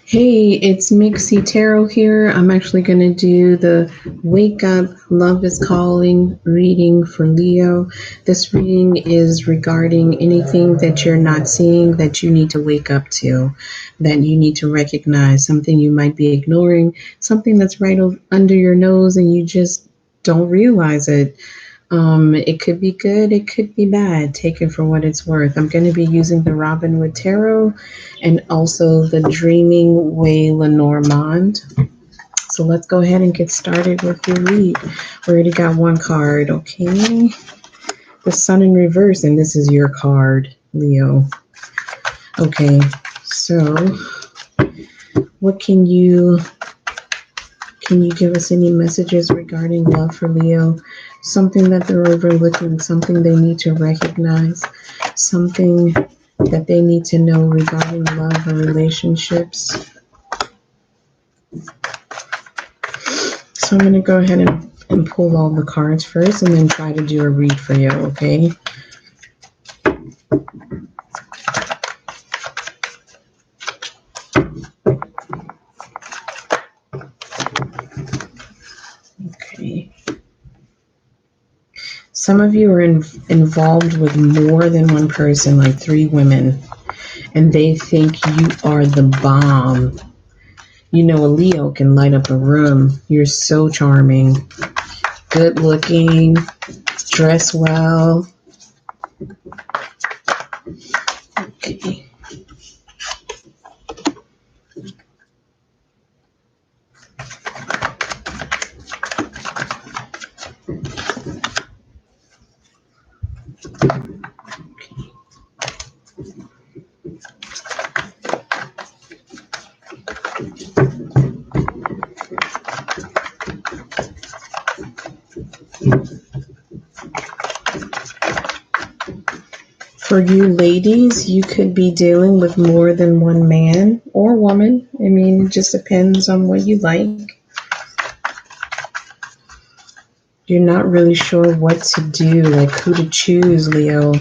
Hey, it's Mixie Tarot here. I'm actually going to do the Wake Up, Love is Calling reading for Leo. This reading is regarding anything that you're not seeing that you need to wake up to, that you need to recognize, something you might be ignoring, something that's right under your nose and you just don't realize it. It could be good, it could be bad. Take it for what it's worth. I'm going to be using the Robin Wood Tarot and also the Dreaming Way Lenormand. So let's go ahead and get started with your read. We already got one card, okay? The Sun in reverse, and this is your card, Leo. Okay, so what can you give us any messages regarding love for Leo? Something that they're overlooking, something they need to recognize, something that they need to know regarding love or relationships. So I'm going to go ahead and pull all the cards first and then try to do a read for you, okay? Okay. Some of you are involved with more than one person, like 3 women, and they think you are the bomb. You know, a Leo can light up a room. You're so charming, good looking, dress well. Okay. For you ladies, you could be dealing with more than one man or woman. I mean, it just depends on what you like. You're not really sure what to do, like who to choose, Leo.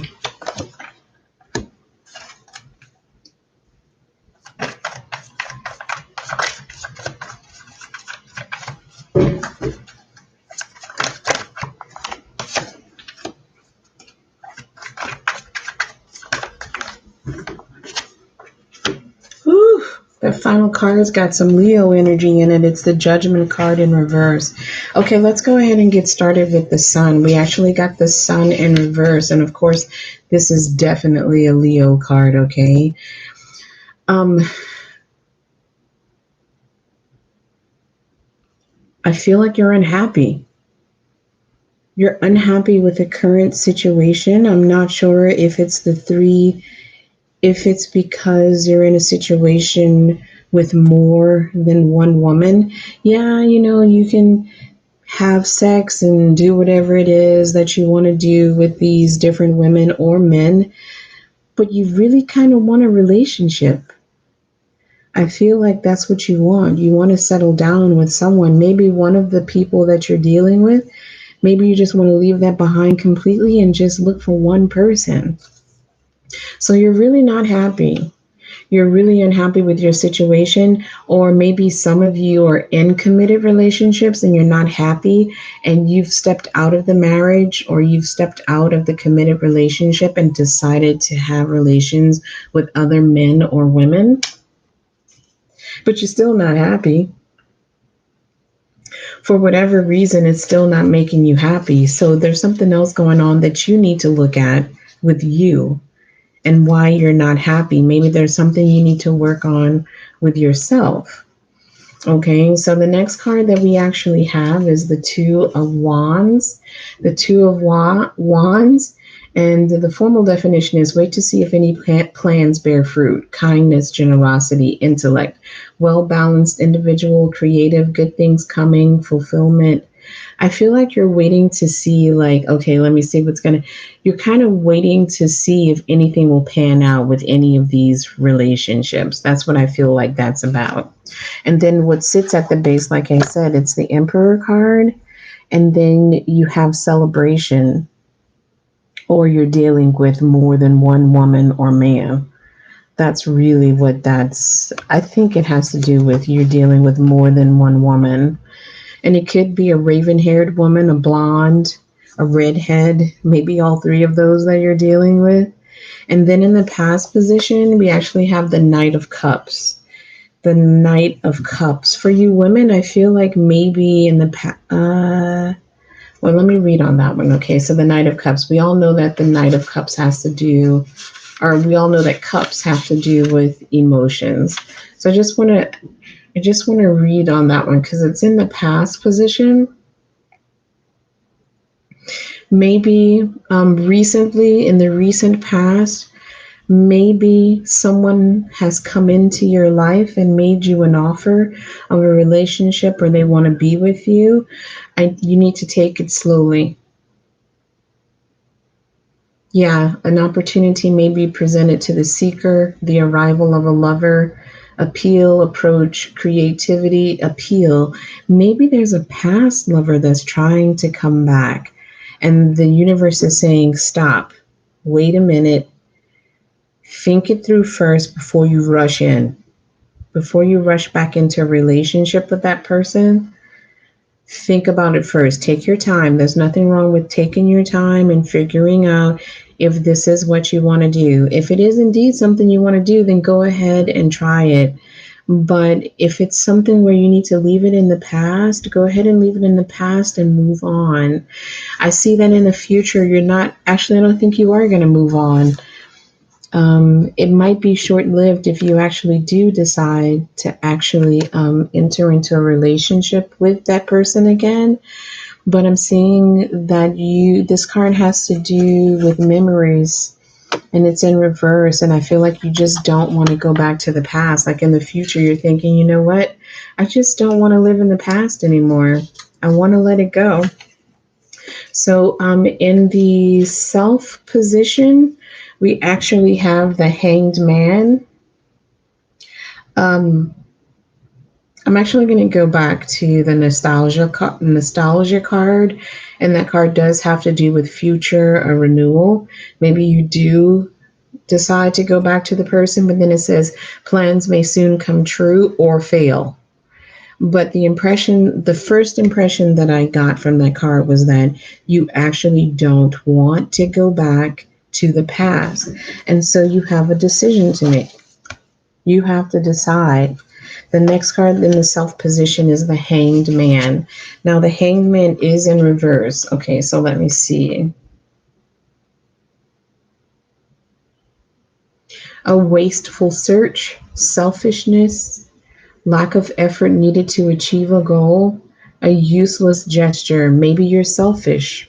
Whew, the final card's got some Leo energy in it. It's the Judgment card in reverse. Okay, let's go ahead and get started with the Sun. We actually got the Sun in reverse, and of course, this is definitely a Leo card, okay? I feel like you're unhappy. You're unhappy with the current situation. I'm not sure if it's if it's because you're in a situation with more than one woman. Yeah, you can have sex and do whatever it is that you want to do with these different women or men, but you really kind of want a relationship. I feel like that's what you want. You want to settle down with someone, maybe one of the people that you're dealing with. Maybe you just want to leave that behind completely and just look for one person. So you're really not happy. You're really unhappy with your situation, or maybe some of you are in committed relationships and you're not happy and you've stepped out of the marriage or you've stepped out of the committed relationship and decided to have relations with other men or women, but you're still not happy. For whatever reason, it's still not making you happy. So there's something else going on that you need to look at with you and why you're not happy. Maybe there's something you need to work on with yourself. Okay, so the next card that we actually have is the Two of Wands. The Two of Wands, and the formal definition is wait to see if any plans bear fruit. Kindness, generosity, intellect, well-balanced individual, creative, good things coming, fulfillment. I feel like you're waiting to see, like, okay, let me see you're kind of waiting to see if anything will pan out with any of these relationships. That's what I feel like that's about. And then what sits at the base, like I said, it's the Emperor card. And then you have celebration, or you're dealing with more than one woman or man. That's really what that's, I think it has to do with you dealing with more than one woman. And it could be a raven haired woman, a blonde, a redhead, maybe all three of those that you're dealing with. And then in the past position, we actually have the Knight of Cups. The Knight of Cups. For you women, I feel like maybe in the past, well, let me read on that one. Okay, so the Knight of Cups. We all know that the Knight of Cups has to do, or we all know that cups have to do with emotions. So I just want to read on that one because it's in the past position. Maybe recently, in the recent past, maybe someone has come into your life and made you an offer of a relationship or they want to be with you. You need to take it slowly. Yeah, an opportunity may be presented to the seeker, the arrival of a lover, appeal, approach, creativity, appeal. Maybe there's a past lover that's trying to come back, and the universe is saying, stop, wait a minute, think it through first before you rush in. Before you rush back into a relationship with that person, think about it first. Take your time. There's nothing wrong with taking your time and figuring out if this is what you want to do. If it is indeed something you want to do, then go ahead and try it. But if it's something where you need to leave it in the past, go ahead and leave it in the past and move on. I see that in the future, you're not, actually, I don't think you are going to move on. It might be short lived if you actually do decide to actually enter into a relationship with that person again. But I'm seeing that this card has to do with memories and it's in reverse. And I feel like you just don't want to go back to the past. Like in the future, you're thinking, you know what? I just don't want to live in the past anymore. I want to let it go. So in the self position, we actually have the Hanged Man. Um, I'm actually going to go back to the nostalgia card, and that card does have to do with future or renewal. Maybe you do decide to go back to the person, but then it says plans may soon come true or fail. But the first impression that I got from that card was that you actually don't want to go back to the past. And so you have a decision to make. You have to decide. The next card in the self position is the Hanged Man. Now, the Hanged Man is in reverse. Okay, so let me see. A wasteful search, selfishness, lack of effort needed to achieve a goal, a useless gesture. Maybe you're selfish.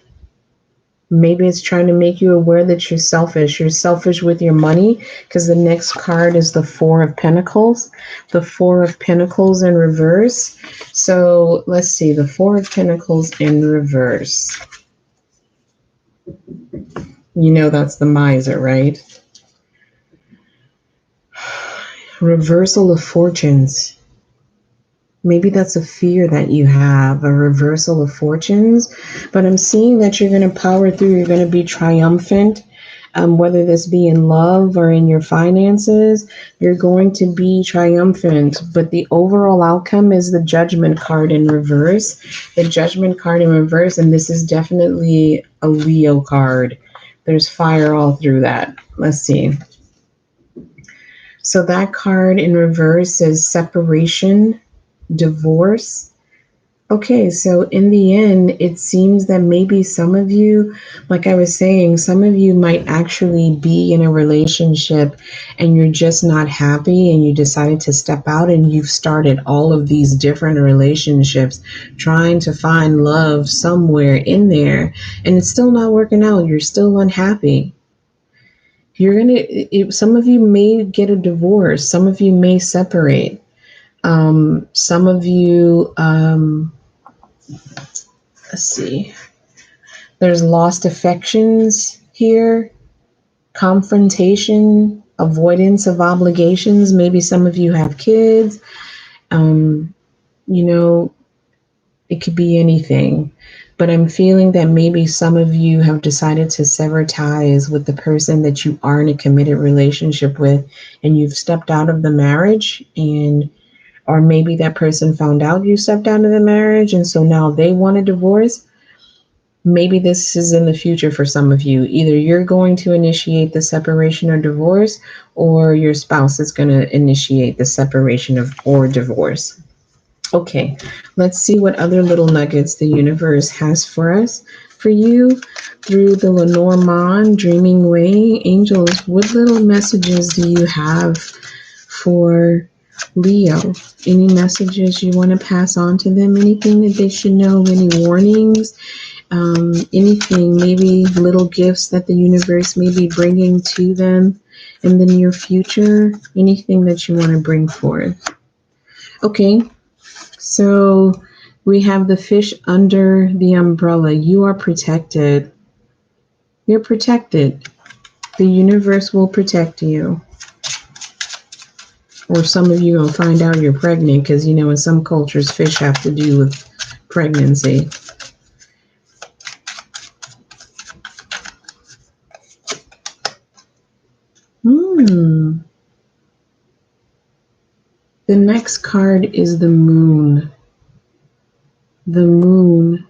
Maybe it's trying to make you aware that you're selfish. You're selfish with your money because the next card is the Four of Pentacles. The Four of Pentacles in reverse. So let's see, the Four of Pentacles in reverse. You know that's the miser, right? Reversal of fortunes. Maybe that's a fear that you have, a reversal of fortunes. But I'm seeing that you're going to power through. You're going to be triumphant, whether this be in love or in your finances. You're going to be triumphant. But the overall outcome is the Judgment card in reverse. The Judgment card in reverse, and this is definitely a Leo card. There's fire all through that. Let's see. So that card in reverse is separation, divorce. Okay, so in the end, it seems that maybe some of you, like I was saying, some of you might actually be in a relationship and you're just not happy and you decided to step out and you've started all of these different relationships trying to find love somewhere in there and it's still not working out. You're still unhappy. Some of you may get a divorce. Some of you may separate. Some of you, let's see, there's lost affections here, confrontation, avoidance of obligations. Maybe some of you have kids. You know, it could be anything. But I'm feeling that maybe some of you have decided to sever ties with the person that you are in a committed relationship with, and you've stepped out of the marriage, and or maybe that person found out you stepped out of the marriage, and so now they want a divorce. Maybe this is in the future for some of you. Either you're going to initiate the separation or divorce, or your spouse is going to initiate the separation of or divorce. Okay, let's see what other little nuggets the universe has for us. For you, through the Lenormand Dreaming Way, angels, what little messages do you have for Leo? Any messages you want to pass on to them? Anything that they should know? Any warnings? Anything, maybe little gifts that the universe may be bringing to them in the near future? Anything that you want to bring forth? Okay, so we have the fish under the umbrella. You are protected. You're protected. The universe will protect you. Or some of you will find out you're pregnant because, you know, in some cultures, fish have to do with pregnancy. The next card is the moon. The moon.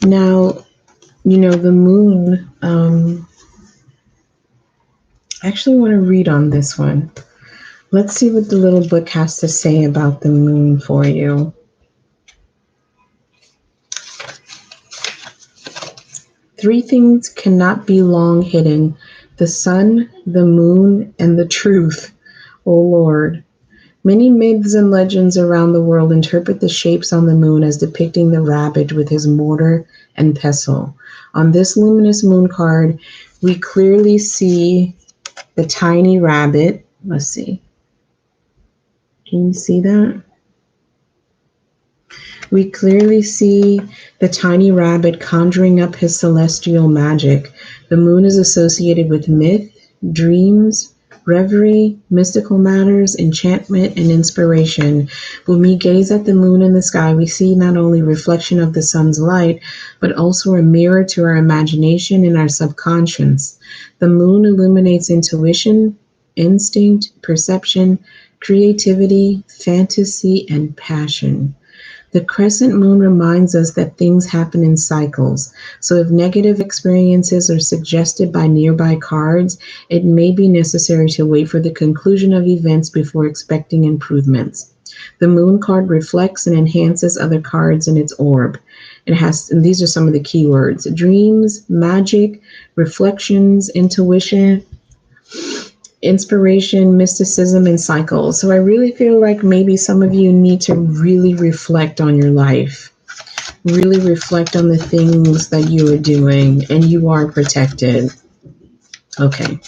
Now, you know, the moon, I actually want to read on this one. Let's see what the little book has to say about the moon for you. Three things cannot be long hidden: the sun, the moon, and the truth. O Lord. Many myths and legends around the world interpret the shapes on the moon as depicting the rabbit with his mortar and pestle. On this luminous moon card, we clearly see the tiny rabbit. Let's see. Can you see that? We clearly see the tiny rabbit conjuring up his celestial magic. The moon is associated with myth, dreams, reverie, mystical matters, enchantment, and inspiration. When we gaze at the moon in the sky, we see not only reflection of the sun's light, but also a mirror to our imagination and our subconscious. The moon illuminates intuition, instinct, perception, creativity, fantasy, and passion. The crescent moon reminds us that things happen in cycles. So if negative experiences are suggested by nearby cards, it may be necessary to wait for the conclusion of events before expecting improvements. The moon card reflects and enhances other cards in its orb. It has, and these are some of the keywords: dreams, magic, reflections, intuition, inspiration, mysticism, and cycles. So I really feel like maybe some of you need to really reflect on your life, really reflect on the things that you are doing, and you are protected. Okay,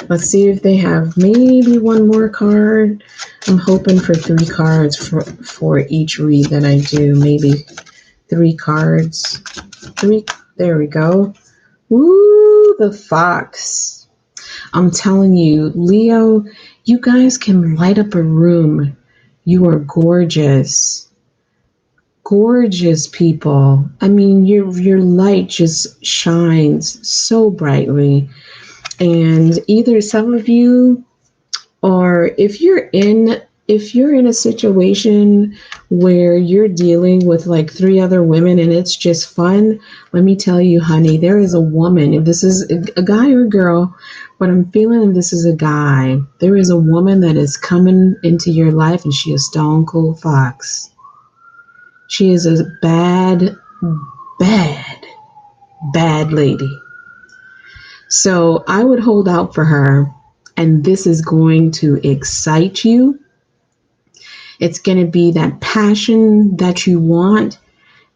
let's see if they have maybe one more card. I'm hoping for 3 cards for each read that I do. Maybe 3 cards. 3. There we go. Ooh, the fox. I'm telling you, Leo, you guys can light up a room. You are gorgeous. Gorgeous people. I mean, your light just shines so brightly. And either some of you, or if you're in a situation where you're dealing with like 3 other women and it's just fun, let me tell you, honey, there is a woman. If this is a guy or a girl, but I'm feeling this is a guy. There is a woman that is coming into your life, and she is stone cold fox. She is a bad, bad, bad lady. So I would hold out for her, and this is going to excite you. It's going to be that passion that you want,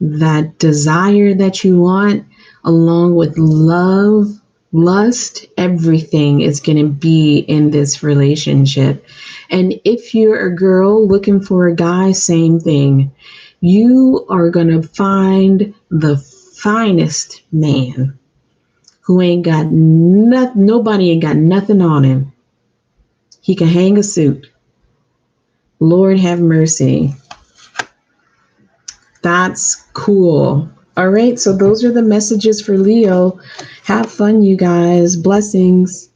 that desire that you want, along with love, lust, everything is going to be in this relationship. And if you're a girl looking for a guy, same thing. You are going to find the finest man who ain't got nothing, nobody ain't got nothing on him. He can hang a suit. Lord have mercy. That's cool. All right, so those are the messages for Leo. Have fun, you guys. Blessings.